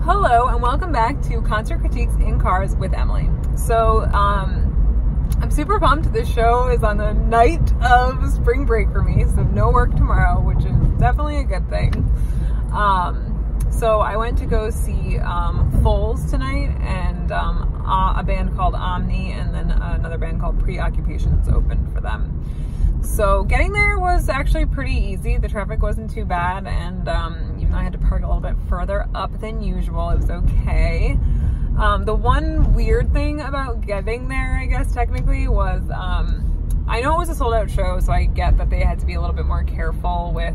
Hello and welcome back to Concert Critiques in Cars with Emily. So, I'm super pumped. This show is on the night of spring break for me, so no work tomorrow, which is definitely a good thing. So I went to go see Foals tonight, and a band called Omni, and then another band called Preoccupations opened for them. So getting there was actually pretty easy. The traffic wasn't too bad, and even though I had to park a little bit further up than usual, it was okay. The one weird thing about getting there, I guess technically, was I know it was a sold out show, so I get that they had to be a little bit more careful with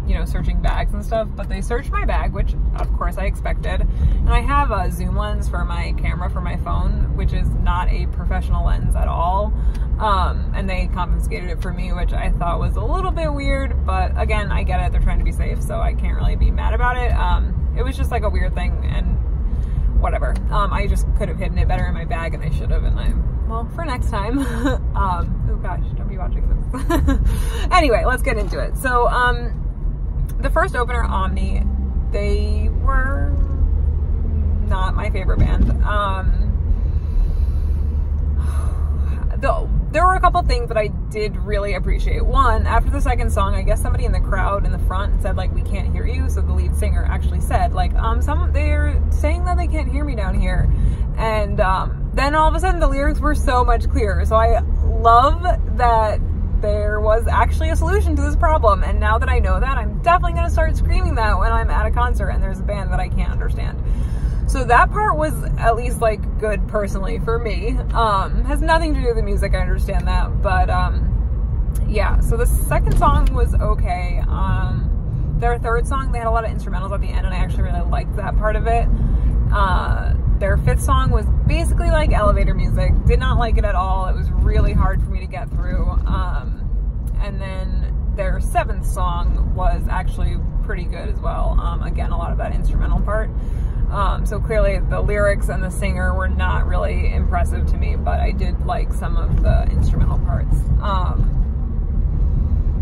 you know, searching bags and stuff, but they searched my bag, which of course I expected. And I have a zoom lens for my camera for my phone, which is not a professional lens at all. And they confiscated it for me, which I thought was a little bit weird, but again, I get it. They're trying to be safe, so I can't really be mad about it. It was just like a weird thing, and whatever. I just could have hidden it better in my bag, and I should have, and well, for next time. Oh gosh, don't be watching this. Anyway, let's get into it. So, the first opener, Omni, they were not my favorite band. There were a couple things that I did really appreciate. One, after the second song, I guess somebody in the crowd in the front said, like, we can't hear you. So the lead singer actually said, like, they're saying that they can't hear me down here. And then all of a sudden the lyrics were so much clearer. So I love that there was actually a solution to this problem, and now that I know that, I'm definitely going to start screaming that when I'm at a concert and there's a band that I can't understand. So that part was at least like good personally for me. Has nothing to do with the music, I understand that, but yeah. So the second song was okay. Their third song, they had a lot of instrumentals at the end, and I actually really liked that part of it. Their fifth song was basically like elevator music. Did not like it at all. It was really hard for me to get through. And then their seventh song was actually pretty good as well. Again, a lot of that instrumental part. So clearly the lyrics and the singer were not really impressive to me, but I did like some of the instrumental parts.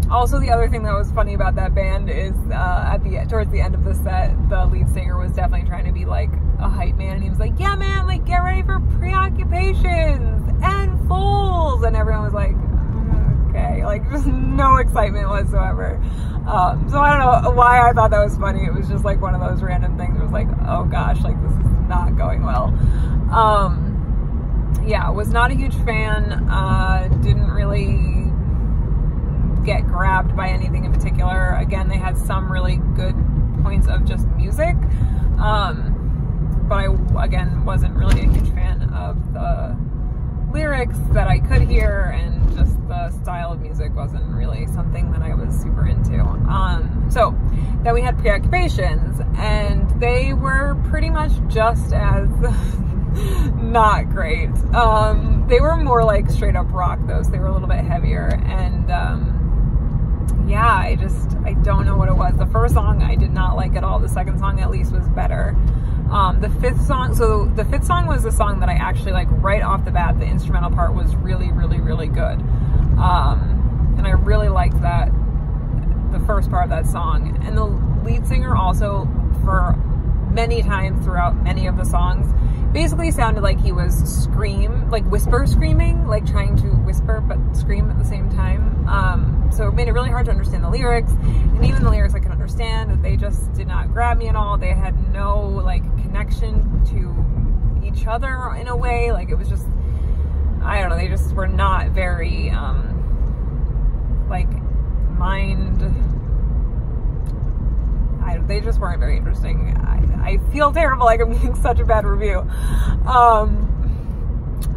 Also, the other thing that was funny about that band is towards the end of the set, the lead singer was definitely trying to be like a hype man, and he was like, yeah man, like get ready for Preoccupations and Foals, and everyone was like, okay, like just no excitement whatsoever. So I don't know why I thought that was funny. It was just like one of those random things. It was like, oh gosh, like this is not going well. Yeah, was not a huge fan. Didn't really get grabbed by anything in particular. Again, they had some really good points of just music, but I, again, wasn't really a huge fan of the lyrics that I could hear, and just the style of music wasn't really something that I was super into. So then we had Preoccupations, and they were pretty much just as not great. They were more like straight up rock though, so they were a little bit heavier, and yeah, I don't know what it was. The first song I did not like at all. The second song at least was better. The fifth song was the song that I actually like right off the bat. The instrumental part was really, really, really good. And I really liked that, the first part of that song. And the lead singer also, for many times throughout many of the songs, basically sounded like he was whisper screaming, like trying to whisper but scream at the same time. So it made it really hard to understand the lyrics, and even the lyrics I could understand, that they just did not grab me at all. They had no like connection to each other in a way. Like it was just, I don't know, they just were not very they just weren't very interesting. I feel terrible, like I'm getting such a bad review.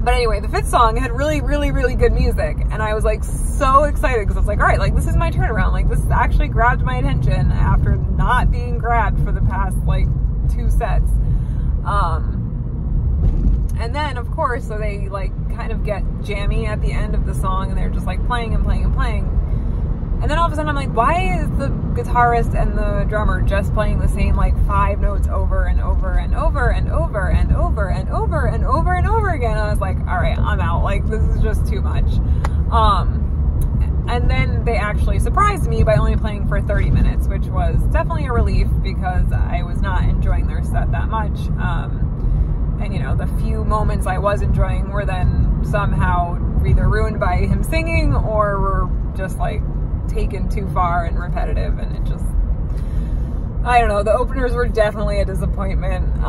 But anyway, the fifth song had really, really, really good music, and I was like so excited because I was like, all right, like this is my turnaround. Like this actually grabbed my attention after not being grabbed for the past like 2 sets. And then of course, so they like kind of get jammy at the end of the song, and they're just like playing and playing and playing. And then all of a sudden I'm like, why is the guitarist and the drummer just playing the same like 5 notes over and over and over and over and over and over and over and over again? And I was like, all right, I'm out. Like this is just too much. And then they actually surprised me by only playing for 30 minutes, which was definitely a relief because I was not enjoying their set that much. And, you know, the few moments I was enjoying were then somehow either ruined by him singing or were just like taken too far and repetitive, and it just, I don't know, the openers were definitely a disappointment.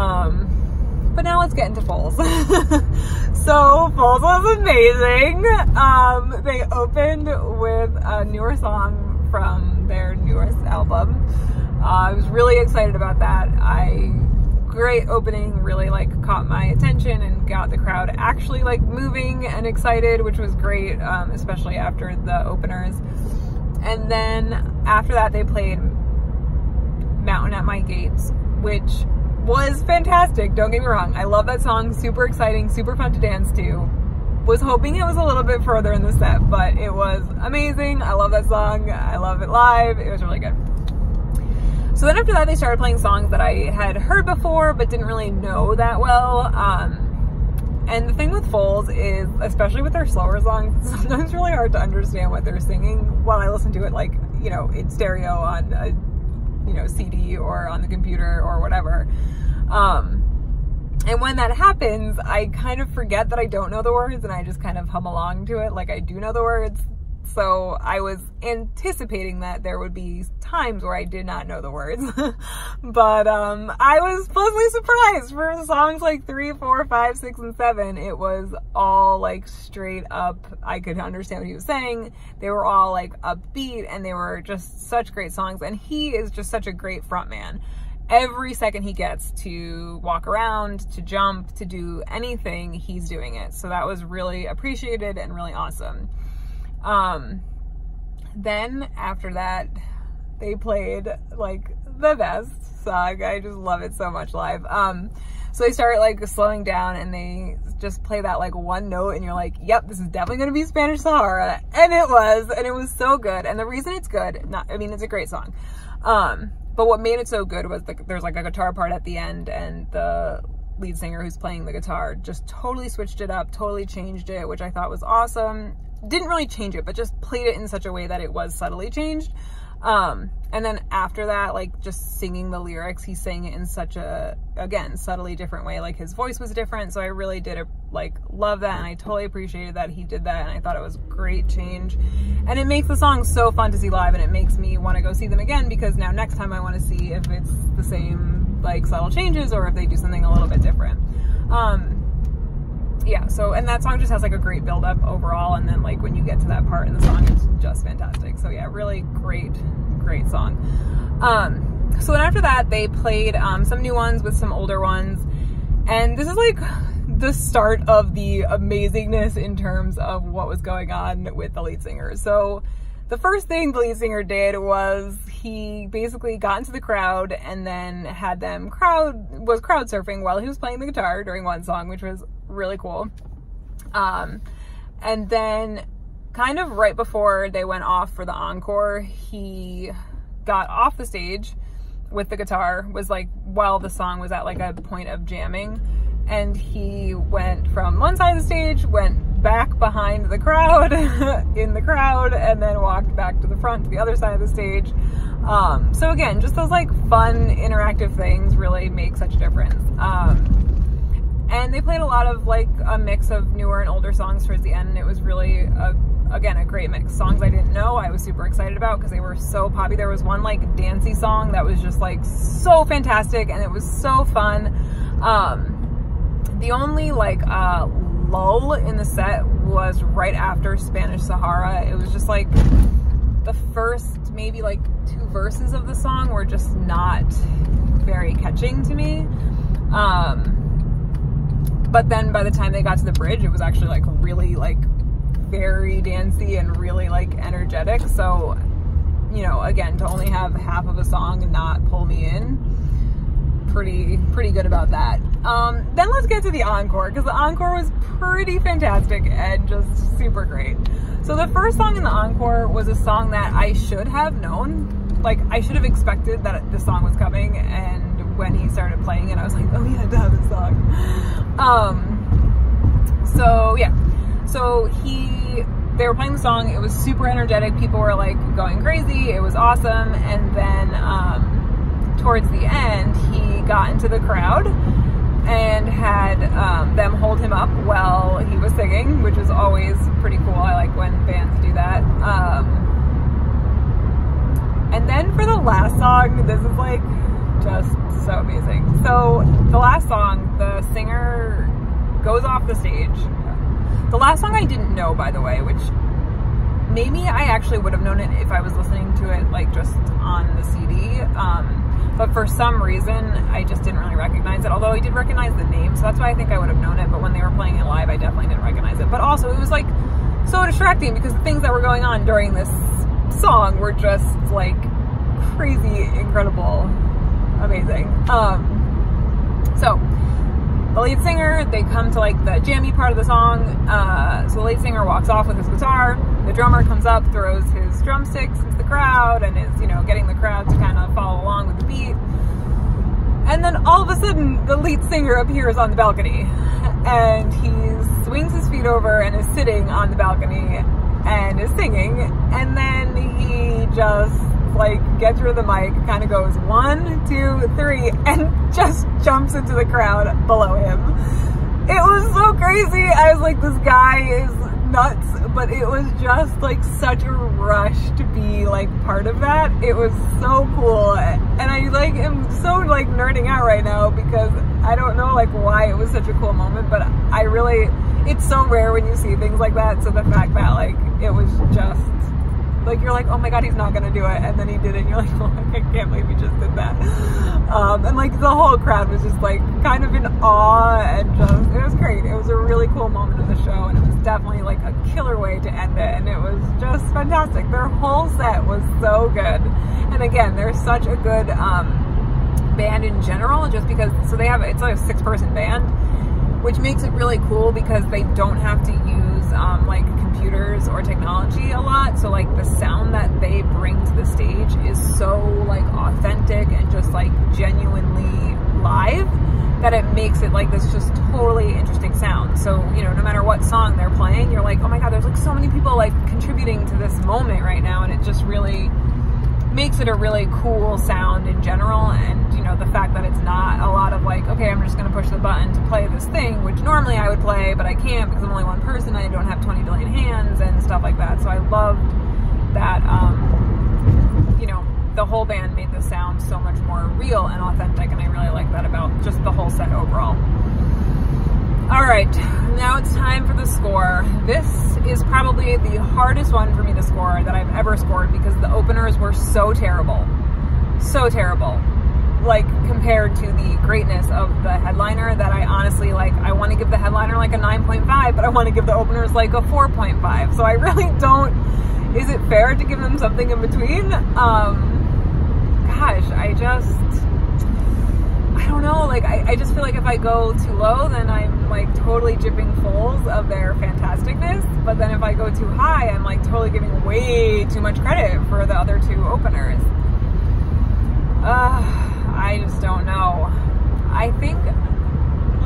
But now let's get into Foals. So Foals was amazing. They opened with a newer song from their newest album. I was really excited about that. Great opening, really like caught my attention and got the crowd actually like moving and excited, which was great, especially after the openers. And then after that they played Mountain at My Gates, which was fantastic. Don't get me wrong, I love that song, super exciting, super fun to dance to. Was hoping it was a little bit further in the set, but it was amazing. I love that song, I love it live, it was really good. So then after that they started playing songs that I had heard before but didn't really know that well. And the thing with Foals is, especially with their slower songs, it's sometimes really hard to understand what they're singing while I listen to it, like, you know, in stereo on a, you know, CD or on the computer or whatever. And when that happens, I kind of forget that I don't know the words and I just kind of hum along to it like I do know the words. So I was anticipating that there would be times where I did not know the words. But I was pleasantly surprised. For songs like 3, 4, 5, 6, and 7, it was all like straight up, I could understand what he was saying. They were all like upbeat and they were just such great songs. And he is just such a great frontman. Every second he gets to walk around, to jump, to do anything, he's doing it. So that was really appreciated and really awesome. Then after that, they played like the best song. I just love it so much live. So they started like slowing down and they just play that like one note and you're like, yep, this is definitely going to be Spanish Sahara. And it was so good. And the reason it's good, I mean, it's a great song. But what made it so good was there's like a guitar part at the end, and the lead singer who's playing the guitar just totally switched it up, totally changed it, which I thought was awesome. Didn't really change it, but just played it in such a way that it was subtly changed. And then after that, like just singing the lyrics, he sang it in such a, again, subtly different way. Like his voice was different. So I really did like love that. And I totally appreciated that he did that. And I thought it was great change. And it makes the song so fun to see live, and it makes me want to go see them again, because now next time I want to see if it's the same like subtle changes or if they do something a little bit different. Yeah, so, and that song just has like a great build up overall, and then like when you get to that part in the song, it's just fantastic. So yeah, really great song. So then after that, they played some new ones with some older ones, and this is like the start of the amazingness in terms of what was going on with the lead singer. So the first thing the lead singer did was he basically got into the crowd and then had them crowd surfing while he was playing the guitar during one song, which was really cool. And then kind of right before they went off for the encore, he got off the stage with the guitar, was like while the song was at like a point of jamming, and he went from one side of the stage, went back behind the crowd in the crowd, and then walked back to the front to the other side of the stage. So again, just those like fun interactive things really make such a difference. And they played a lot of like a mix of newer and older songs towards the end, and it was really again a great mix. Songs I didn't know, I was super excited about because they were so poppy. There was one like dancey song that was just like so fantastic, and it was so fun. The only like lull in the set was right after Spanish Sahara. It was just like the first maybe like 2 verses of the song were just not very catching to me. But then by the time they got to the bridge, it was actually like really like very dancey and really like energetic. So, you know, again, to only have half of a song and not pull me in, pretty good about that. Then let's get to the encore, because the encore was pretty fantastic and just super great. So the first song in the encore was a song that I should have known. Like, I should have expected that this song was coming, and when he started playing it, I was like, oh yeah, I have this song. So yeah, so he they were playing the song. It was super energetic. People were like going crazy. It was awesome. And then towards the end, he got into the crowd and had them hold him up while he was singing, which is always pretty cool. I like when bands do that. And then for the last song, this is like just so amazing. So the last song, the singer goes off the stage. The last song I didn't know, by the way, which maybe I actually would have known it if I was listening to it like just on the CD. But for some reason, I just didn't really recognize it. Although I did recognize the name, so that's why I think I would have known it. But when they were playing it live, I definitely didn't recognize it. But also, it was like so distracting because the things that were going on during this song were just like crazy, incredible, amazing. So the lead singer, they come to like the jammy part of the song. So the lead singer walks off with his guitar. The drummer comes up, throws his drumsticks into the crowd, and is, you know, getting the crowd to kind of follow along with the beat. And then all of a sudden, the lead singer appears on the balcony, and he swings his feet over and is sitting on the balcony and is singing. And then he just like gets rid of the mic, kind of goes 1, 2, 3, and just jumps into the crowd below him. It was so crazy. I was like, this guy is nuts, but it was just like such a rush to be like part of that. It was so cool, and I like am so like nerding out right now because I don't know like why it was such a cool moment, but I really, it's so rare when you see things like that. So the fact that like it was just like, you're like, oh my god, he's not gonna do it, and then he did it, and you're like, oh, I can't believe he just did that. And like the whole crowd was just like kind of in awe, and just, it was great. It was a really cool moment of the show, and it was definitely like a killer way to end it, and it was just fantastic. Their whole set was so good, and again, they're such a good band in general, just because, so they have, it's like a 6-person band, which makes it really cool because they don't have to use like computers or technology a lot. So like the sound that they bring to the stage is so like authentic and just like genuinely live that it makes it like this just totally interesting sound. So, you know, no matter what song they're playing, you're like, oh my god, there's like so many people like contributing to this moment right now, and it just really makes it a really cool sound in general. And you know, the fact that it's not a lot of like, okay, I'm just gonna push the button to play this thing, which normally I would play, but I can't because I'm only one person, I don't have 20 billion hands and stuff like that. So I loved that, you know, the whole band made the sound so much more real and authentic, and I really like that about just the whole set overall. All right, now it's time for the score. This is probably the hardest one for me to score that I've ever scored because the openers were so terrible. So terrible. Like, compared to the greatness of the headliner, that I honestly, like, I want to give the headliner like a 9.5, but I want to give the openers like a 4.5. So I really don't, is it fair to give them something in between? Gosh, I don't know, like, I just feel like if I go too low, then I'm like totally jipping Foals of their fantasticness, but then if I go too high, I'm like totally giving way too much credit for the other two openers. I just don't know. I think,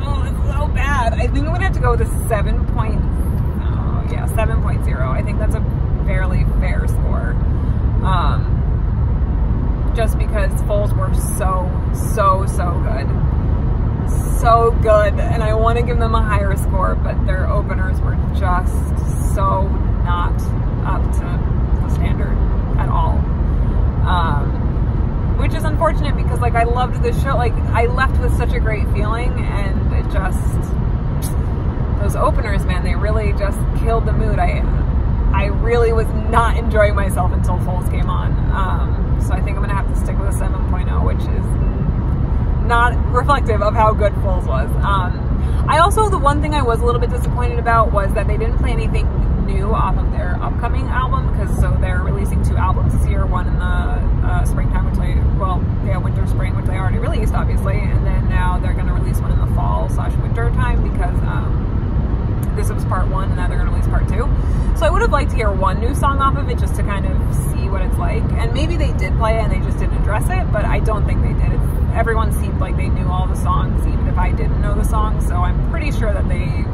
oh, it's so bad. I think I'm gonna have to go with a 7.0. I think that's a fairly fair score. Just because Foals were so good. So good. And I want to give them a higher score, but their openers were just so not up to the standard at all. Which is unfortunate because like I loved the show. Like I left with such a great feeling, and it just, those openers, man, they really just killed the mood. I really was not enjoying myself until Foals came on. So I think I'm gonna have to stick with a 7.0, which is not reflective of how good Foals was. I also, the one thing I was a little bit disappointed about was that they didn't play anything new off of their upcoming album, because so they're releasing 2 albums this year, one in the springtime, which they, well, yeah, winter, spring, which they already released, obviously, and then now they're gonna release one in the fall/winter time, because this was part 1 and now they're gonna release part 2. So I would have liked to hear one new song off of it just to kind of see what it's like. And maybe they did play it and they just didn't address it, but I don't think they did. Everyone seemed like they knew all the songs, even if I didn't know the songs. So I'm pretty sure that they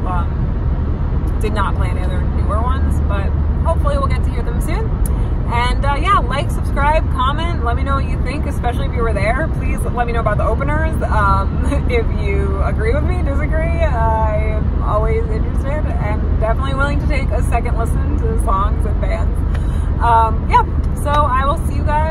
did not play any other newer ones, but hopefully we'll get to hear them soon. And yeah, like, subscribe, comment, let me know what you think, especially if you were there. Please let me know about the openers. If you agree with me, disagree, I am always interested and definitely willing to take a second listen to songs and bands. Yeah, so I will see you guys